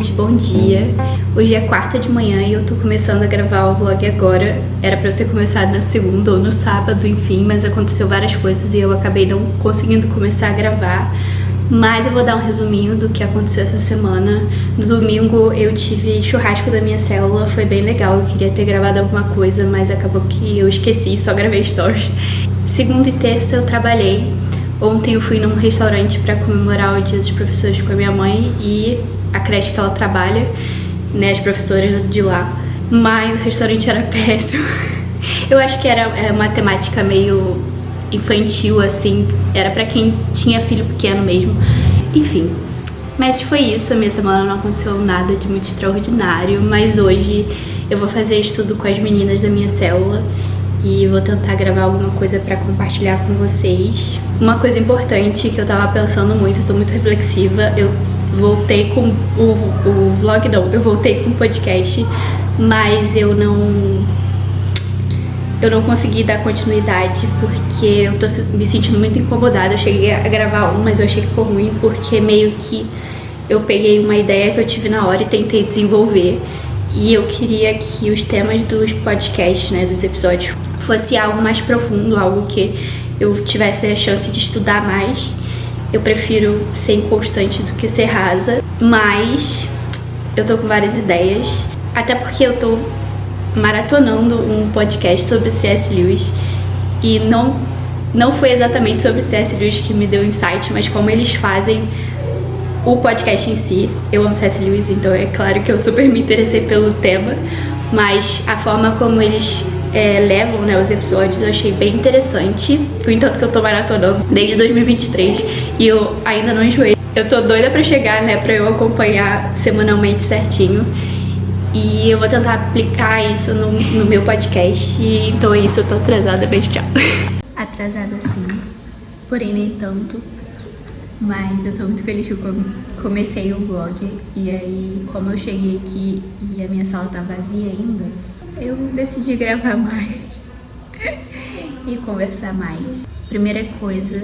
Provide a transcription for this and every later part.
gente, bom dia. Hoje é quarta de manhã e eu tô começando a gravar o vlog agora. Era pra eu ter começado na segunda ou no sábado, enfim, mas aconteceu várias coisas e eu acabei não conseguindo começar a gravar. Mas eu vou dar um resuminho do que aconteceu essa semana. No domingo eu tive churrasco da minha célula, foi bem legal. Eu queria ter gravado alguma coisa, mas acabou que eu esqueci, só gravei stories. Segunda e terça eu trabalhei. Ontem eu fui num restaurante pra comemorar o Dia dos Professores com a minha mãe e a creche que ela trabalha, né, as professoras de lá. Mas o restaurante era péssimo. Eu acho que era uma temática meio infantil, assim. Era pra quem tinha filho pequeno mesmo. Enfim. Mas foi isso. A minha semana não aconteceu nada de muito extraordinário. Mas hoje eu vou fazer estudo com as meninas da minha célula. E vou tentar gravar alguma coisa pra compartilhar com vocês. Uma coisa importante que eu tava pensando muito, tô muito reflexiva. Eu voltei com o vlog, não. Eu voltei com o podcast. Mas eu não consegui dar continuidade porque eu tô me sentindo muito incomodada. Eu cheguei a gravar mas eu achei que ficou ruim porque meio que eu peguei uma ideia que eu tive na hora e tentei desenvolver. E eu queria que os temas dos podcasts, né, dos episódios, fosse algo mais profundo, algo que eu tivesse a chance de estudar mais. Eu prefiro ser inconstante do que ser rasa, mas eu tô com várias ideias, até porque eu tô maratonando um podcast sobre C.S. Lewis e não foi exatamente sobre C.S. Lewis que me deu insight, mas como eles fazem o podcast em si. Eu amo C.S. Lewis, então é claro que eu super me interessei pelo tema, mas a forma como eles levam, né, os episódios eu achei bem interessante. No entanto que eu tô maratonando desde 2023 e eu ainda não enjoei. Eu tô doida pra chegar, né, pra eu acompanhar semanalmente certinho. E eu vou tentar aplicar isso no meu podcast. E então é isso, eu tô atrasada, beijo, tchau. Atrasada sim, porém nem tanto. Mas eu tô muito feliz que eu comecei o vlog. E aí, como eu cheguei aqui e a minha sala tá vazia ainda, eu decidi gravar mais e conversar mais. Primeira coisa,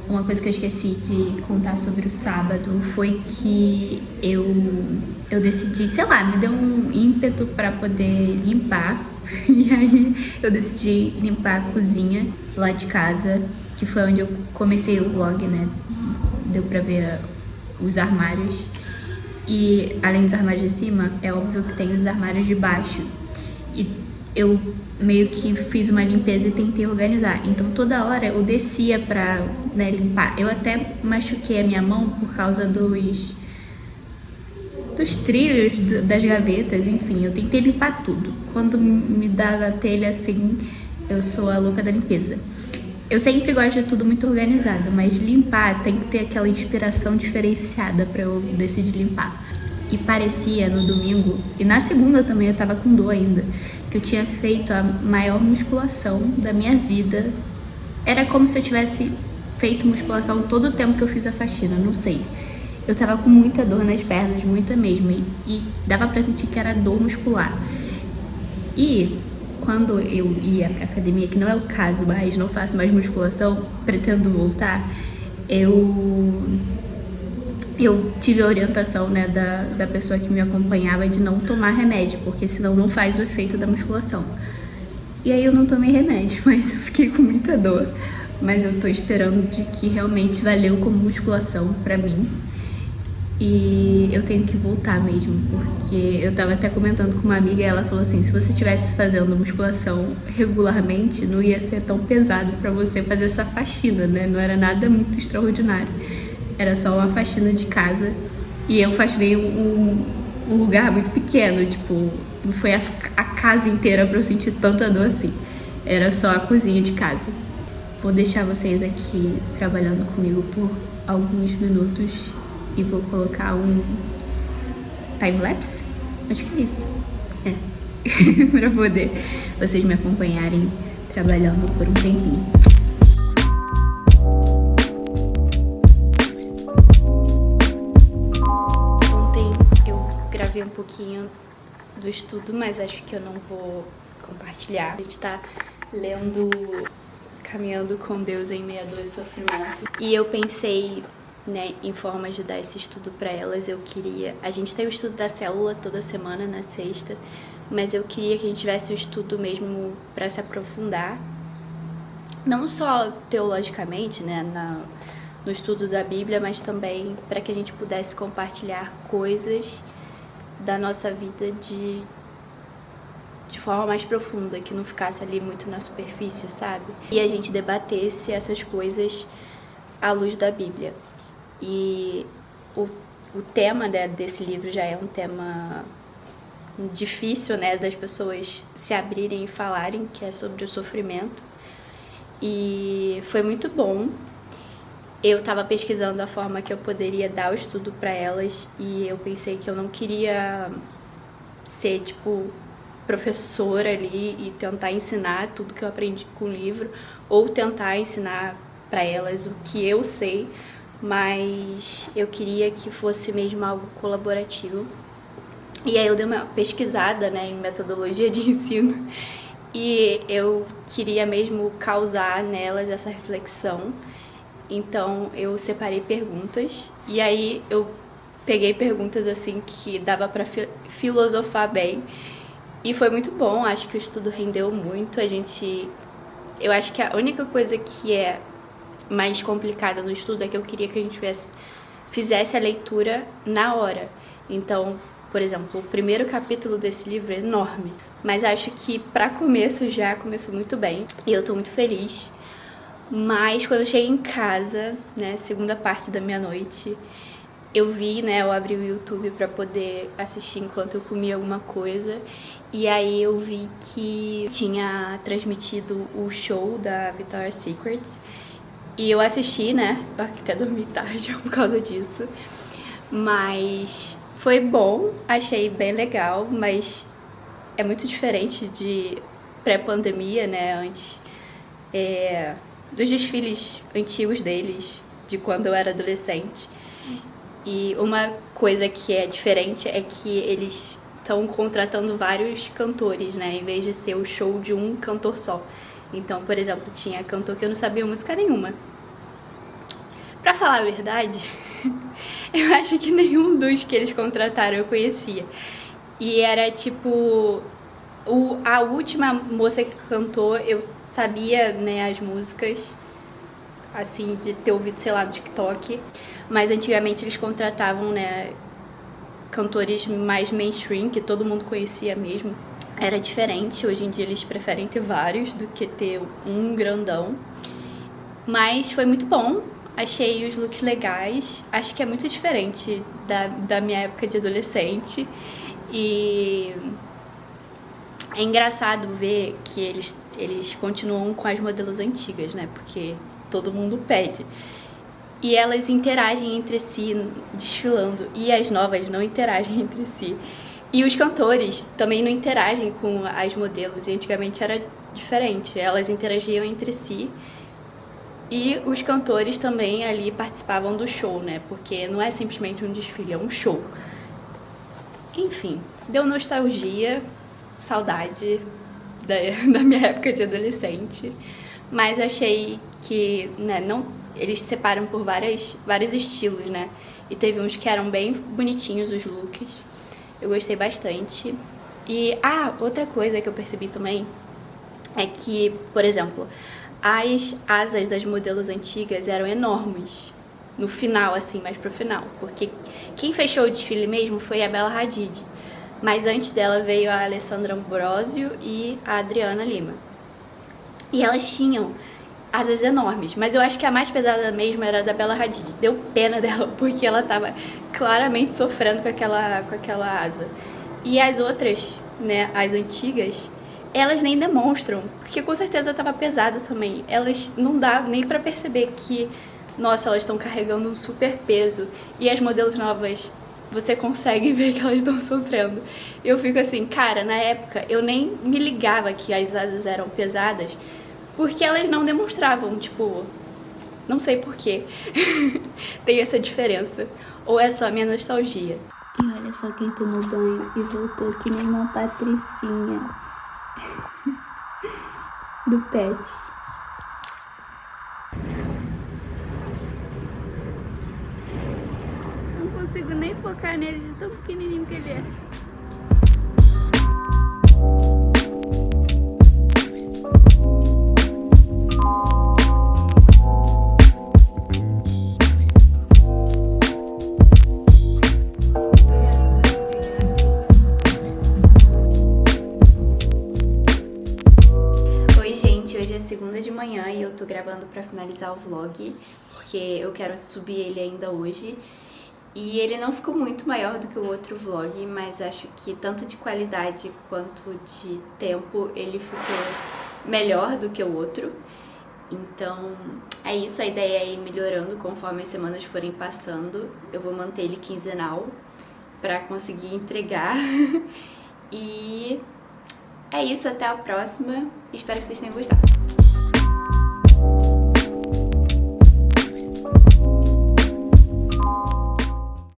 uma coisa que eu esqueci de contar sobre o sábado foi que eu decidi, sei lá, me deu um ímpeto pra poder limpar. E aí eu decidi limpar a cozinha lá de casa, que foi onde eu comecei o vlog, né? Deu pra ver os armários. E além dos armários de cima, é óbvio que tem os armários de baixo. E eu meio que fiz uma limpeza e tentei organizar. Então toda hora eu descia pra, né, limpar. Eu até machuquei a minha mão por causa dos trilhos das gavetas, enfim. Eu tentei limpar tudo. Quando me dá na telha assim, eu sou a louca da limpeza. Eu sempre gosto de tudo muito organizado, mas limpar tem que ter aquela inspiração diferenciada pra eu decidir limpar. E parecia no domingo, e na segunda também eu tava com dor ainda, que eu tinha feito a maior musculação da minha vida. Era como se eu tivesse feito musculação todo o tempo que eu fiz a faxina, não sei. Eu tava com muita dor nas pernas, muita mesmo, e dava pra sentir que era dor muscular. E quando eu ia pra academia, que não é o caso, mas não faço mais musculação, pretendo voltar, eu tive a orientação, né, da pessoa que me acompanhava de não tomar remédio, porque senão não faz o efeito da musculação. E aí eu não tomei remédio, mas eu fiquei com muita dor. Mas eu tô esperando de que realmente valeu como musculação pra mim. E eu tenho que voltar mesmo, porque eu tava até comentando com uma amiga e ela falou assim, se você estivesse fazendo musculação regularmente, não ia ser tão pesado pra você fazer essa faxina, né? Não era nada muito extraordinário. Era só uma faxina de casa e eu faxinei um lugar muito pequeno, tipo, não foi a casa inteira pra eu sentir tanta dor assim. Era só a cozinha de casa. Vou deixar vocês aqui trabalhando comigo por alguns minutos e vou colocar um time-lapse. Acho que é isso. Pra poder vocês me acompanharem trabalhando por um tempinho. Ontem eu gravei um pouquinho do estudo, mas acho que eu não vou compartilhar. A gente tá lendo Caminhando com Deus em Meio a Dor e Sofrimento. E eu pensei né, em formas de dar esse estudo para elas. A gente tem o estudo da célula toda semana, na sexta, mas eu queria que a gente tivesse o estudo mesmo para se aprofundar, não só teologicamente, né, no estudo da Bíblia, mas também para que a gente pudesse compartilhar coisas da nossa vida de forma mais profunda, que não ficasse ali muito na superfície, sabe? E a gente debatesse essas coisas à luz da Bíblia. E o tema, né, desse livro já é um tema difícil, né, das pessoas se abrirem e falarem, que é sobre o sofrimento. E foi muito bom. Eu estava pesquisando a forma que eu poderia dar o estudo para elas e eu pensei que eu não queria ser, tipo, professora ali e tentar ensinar tudo que eu aprendi com o livro ou tentar ensinar para elas o que eu sei, mas eu queria que fosse mesmo algo colaborativo. E aí eu dei uma pesquisada, né, em metodologia de ensino e eu queria mesmo causar nelas essa reflexão. Então eu separei perguntas e aí eu peguei perguntas assim que dava para filosofar bem e foi muito bom. Acho que o estudo rendeu muito. Eu acho que a única coisa que é mais complicada no estudo é que eu queria que a gente fizesse a leitura na hora. Então, por exemplo, o primeiro capítulo desse livro é enorme, mas acho que para começo já começou muito bem e eu tô muito feliz. Mas quando eu cheguei em casa, né, segunda parte da minha noite, eu abri o YouTube pra poder assistir enquanto eu comia alguma coisa. E aí eu vi que tinha transmitido o show da Victoria's Secret. E eu assisti, né, eu até dormi tarde por causa disso. Mas foi bom, achei bem legal, mas é muito diferente de pré-pandemia, né, antes dos desfiles antigos deles, de quando eu era adolescente. E uma coisa que é diferente é que eles estão contratando vários cantores, né, em vez de ser o show de um cantor só. Então, por exemplo, tinha cantor que eu não sabia música nenhuma. Pra falar a verdade, eu acho que nenhum dos que eles contrataram eu conhecia. E era tipo... a última moça que cantou, eu sabia, né, as músicas, assim, de ter ouvido, sei lá, no TikTok. Mas antigamente eles contratavam, né, cantores mais mainstream, que todo mundo conhecia mesmo. Era diferente, hoje em dia eles preferem ter vários do que ter um grandão. Mas foi muito bom, achei os looks legais. Acho que é muito diferente da minha época de adolescente. E é engraçado ver que eles continuam com as modelos antigas, né? Porque todo mundo pede. E elas interagem entre si, desfilando. E as novas não interagem entre si. E os cantores também não interagem com as modelos. E antigamente era diferente. Elas interagiam entre si. E os cantores também ali participavam do show, né? Porque não é simplesmente um desfile, é um show. Enfim, deu nostalgia, saudade da minha época de adolescente. Mas eu achei que, né, eles separam por vários estilos, né? E teve uns que eram bem bonitinhos, os looks. Eu gostei bastante. E, outra coisa que eu percebi também é que, por exemplo, as asas das modelos antigas eram enormes. No final, assim, mais pro final. Porque quem fechou o desfile mesmo foi a Bella Hadid. Mas antes dela veio a Alessandra Ambrosio e a Adriana Lima. E elas tinham asas enormes, mas eu acho que a mais pesada mesmo era a da Bella Hadid. Deu pena dela, porque ela tava claramente sofrendo com aquela asa. E as outras, né, as antigas, elas nem demonstram, porque com certeza tava pesada também. Elas não dá nem pra perceber que, nossa, elas estão carregando um super peso. E as modelos novas, você consegue ver que elas estão sofrendo. Eu fico assim, cara, na época eu nem me ligava que as asas eram pesadas, porque elas não demonstravam, tipo, não sei porquê. Tem essa diferença. Ou é só a minha nostalgia. E olha só quem tomou banho e voltou que nem uma patricinha do pet. consigo nem focar nele de tão pequenininho que ele é. Hoje é segunda de manhã e eu tô gravando pra finalizar o vlog, porque eu quero subir ele ainda hoje. E ele não ficou muito maior do que o outro vlog, mas acho que tanto de qualidade quanto de tempo ele ficou melhor do que o outro. Então é isso, a ideia é ir melhorando conforme as semanas forem passando. Eu vou manter ele quinzenal pra conseguir entregar. E é isso, até a próxima. Espero que vocês tenham gostado.